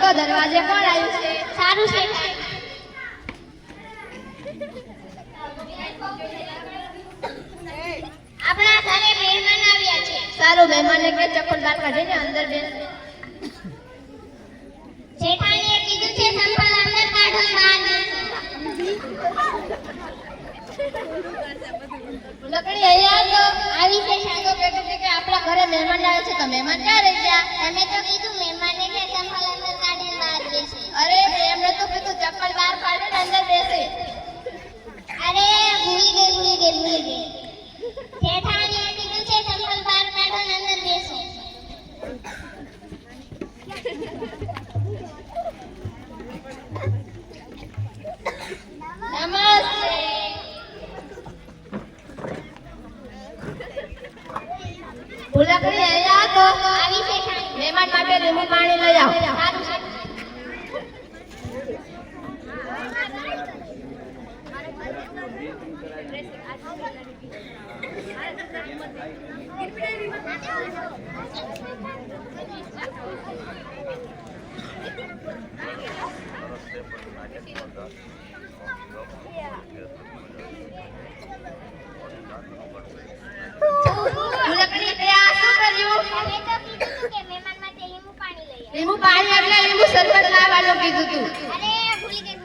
તો દરવાજે કોણ આવ્યું છે? સારું છે. આપણા ઘરે મહેમાન આવ્યા છે. સારું, મહેમાનને કે ચપ્પલ બહાર કાઢીને અંદર બેસ. જેઠાણીએ કીધું છે ચપ્પલ અંદર કાઢો, બહાર લકડી અહીંયા તો આવી છે. સાંગો કહેતો કે આપણા ઘરે મહેમાન આવે છે, તો મહેમાન ક્યાં રહી ગયા? તમે તો કીધું મહેમાનને કે ચપ્પલ અંદર કાઢીને બહાર બેસે. અરે એમણે તો કીધું ચપ્પલ બહાર કાઢીને અંદર બેસે. અરે ભૂલી ગઈ. જેઠાણીએ કીધું છે ચપ્પલ બહાર કાઢો ને અંદર બેસો. નમસ્તે. ભૂલકડી અહીંયા તો આવી છે જેઠાણી. મહેમાન માટે લીંબુ પાણી લઈ આવ. સારું છે. ભૂલકડી તે આ શું કર્યું? તમે તો કીધું તું કે મહેમાન માટે લીંબુ પાણી લઈ આવો. લીંબુ પાણી એટલે લીંબુ શરબત લાવવાનું કીધું તું. અરે ભૂલી ગઈ.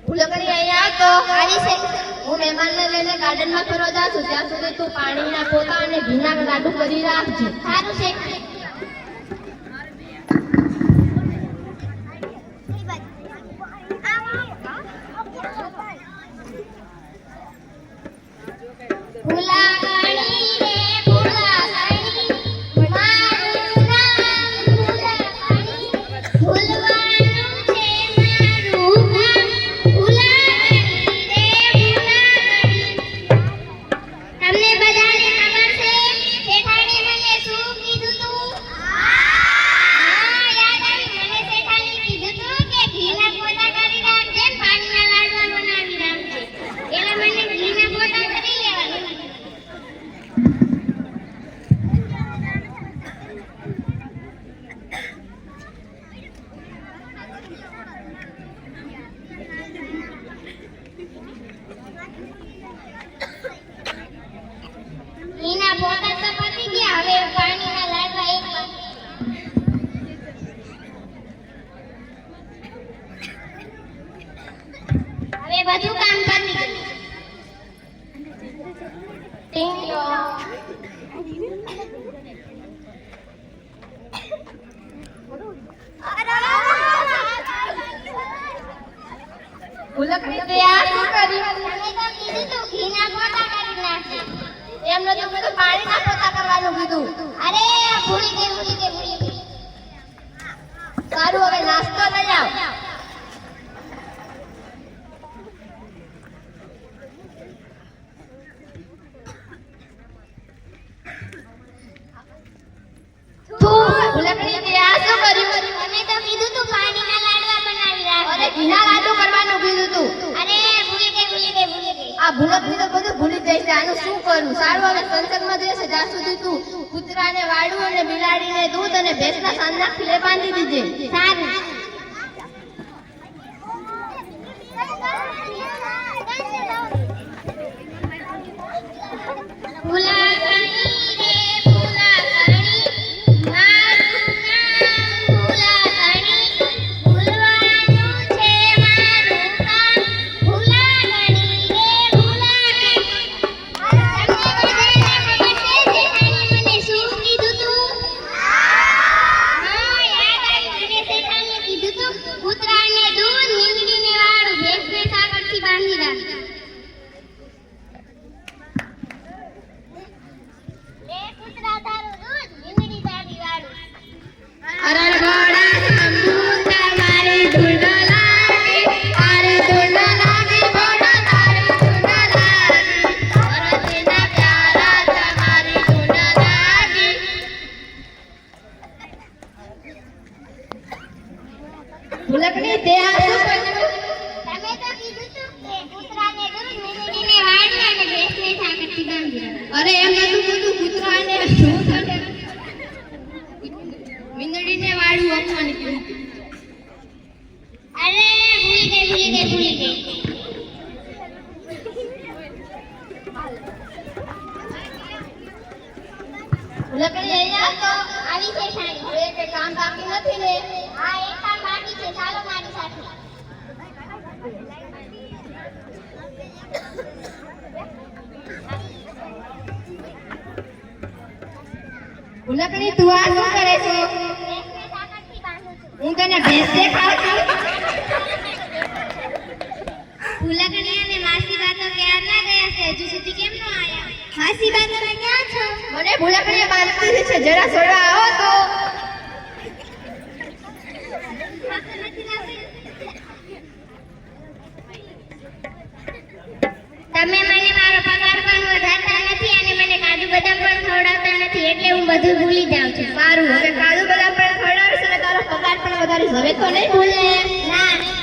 ભૂલકડી અહીંયા તો આવી છે. હું મહેમાનને લઈને ગાર્ડનમાં ફરવા જાઉં છું. ત્યાં સુધી તું પાણીના પોતા અને ઘીના લાડુ કરી રાખજે. સારું છે. ફૂલાકણી રે ફૂલાકણી, મારું નામ ફૂલાકણી. ફૂલવાનું છે મારું કામ. ફૂલાકણી રે ફૂલાકણી. તમને બધાને ખબર છે જેઠાણીએ મને શું કીધું તું? હા, યાદ આવ્યું. મને જેઠાણીએ કીધું તું કે ઘીના પોતા કરી રાખજે, પાણીના લાડવા બનાવી રાખજે. એટલે મને ઘીના પોતા કરી લેવાના. ઘીના પોતા તો પતી ગયા, હવે પાણીના લાડવા એક બાકી. હવે બધું કામ પતી ગયું. ભૂલકડી તે આ શું કર્યું? તમે તો કીધું તું ઘીના પોતા કરી નાખજે. એમને તો મેં તો પાણીના પોતા કરવાનું કીધું. અરે ભૂલી ગઈ. સારું, હવે નાસ્તો લઈ આવ. ભૂલકડી તે આ શું કર્યું? તમે તો કીધું તું પાણીના લાડવા બનાવી રાખજે. અરે ઘીના લાડુ કરવાનું કીધું તું. અરે ભૂલી ગઈ. આ ભૂલકડી તો બધું ભૂલી જાય છે. આનું શું કરું? સારું, હવે સંસદમાં જશે ત્યાં સુધી તું કૂતરાને વાળું અને બિલાડીને દૂધ અને ભેંસના સાંજના ખીલે બાંધી દીજે. સારું. ફૂલાકણી રે ફૂલાકણી, મારું નામ ફૂલાકણી. ફૂલવાનું છે મારું કામ. ફૂલાકણી રે ફૂલાકણી. તમને બધાને ખબર છે જેઠાણીએ મને શું કીધું તું? હા, યાદ આવ્યું. મને જેઠાણીએ ભૂલકણી તે આ શું કર્યું? તમે તો કીધું તું કે કૂતરાને દૂધ મીંડળીને વાળી અને ભેંસને ઠાકરથી બાંધી. અરે એમ નતું કીધું કૂતરાને દૂધ અને મીંદડીને વાળું આપવાની કીધું. અરે ભૂલી ગઈ. ભૂલકણી અહીંયા તો આવી છે શાણી. હવે કે કામ બાકી નથી ને. આ એક કામ બાકી છે, ચાલો મારી સાથે. ભૂલકણી તું આ શું કરે છે? ભેંસને ઠાકરથી બાંધું છું. હું તને ભેંસ દેખાવ છું. ભૂલકણી અને માસી બાતો ક્યારના ગયા છે, હજુ સુધી કેમ ન આયા? માસી બા તમે ક્યાં છો? મને ભૂલકણીએ બાંધતી છે, જરા છોડવા આવો તો. તમે મને મારો પગાર પણ વધારતા નથી અને મને કાજુ બદામ પણ ખવડાવતા નથી, એટલે હું બધું ભૂલી જાઉં છું. સારું, હવે કાજુ બદામ પણ ખવડાવીશ અને તારો પગાર પણ વધારીશ. હવે તો નહીં ભૂલે. ના, નહીં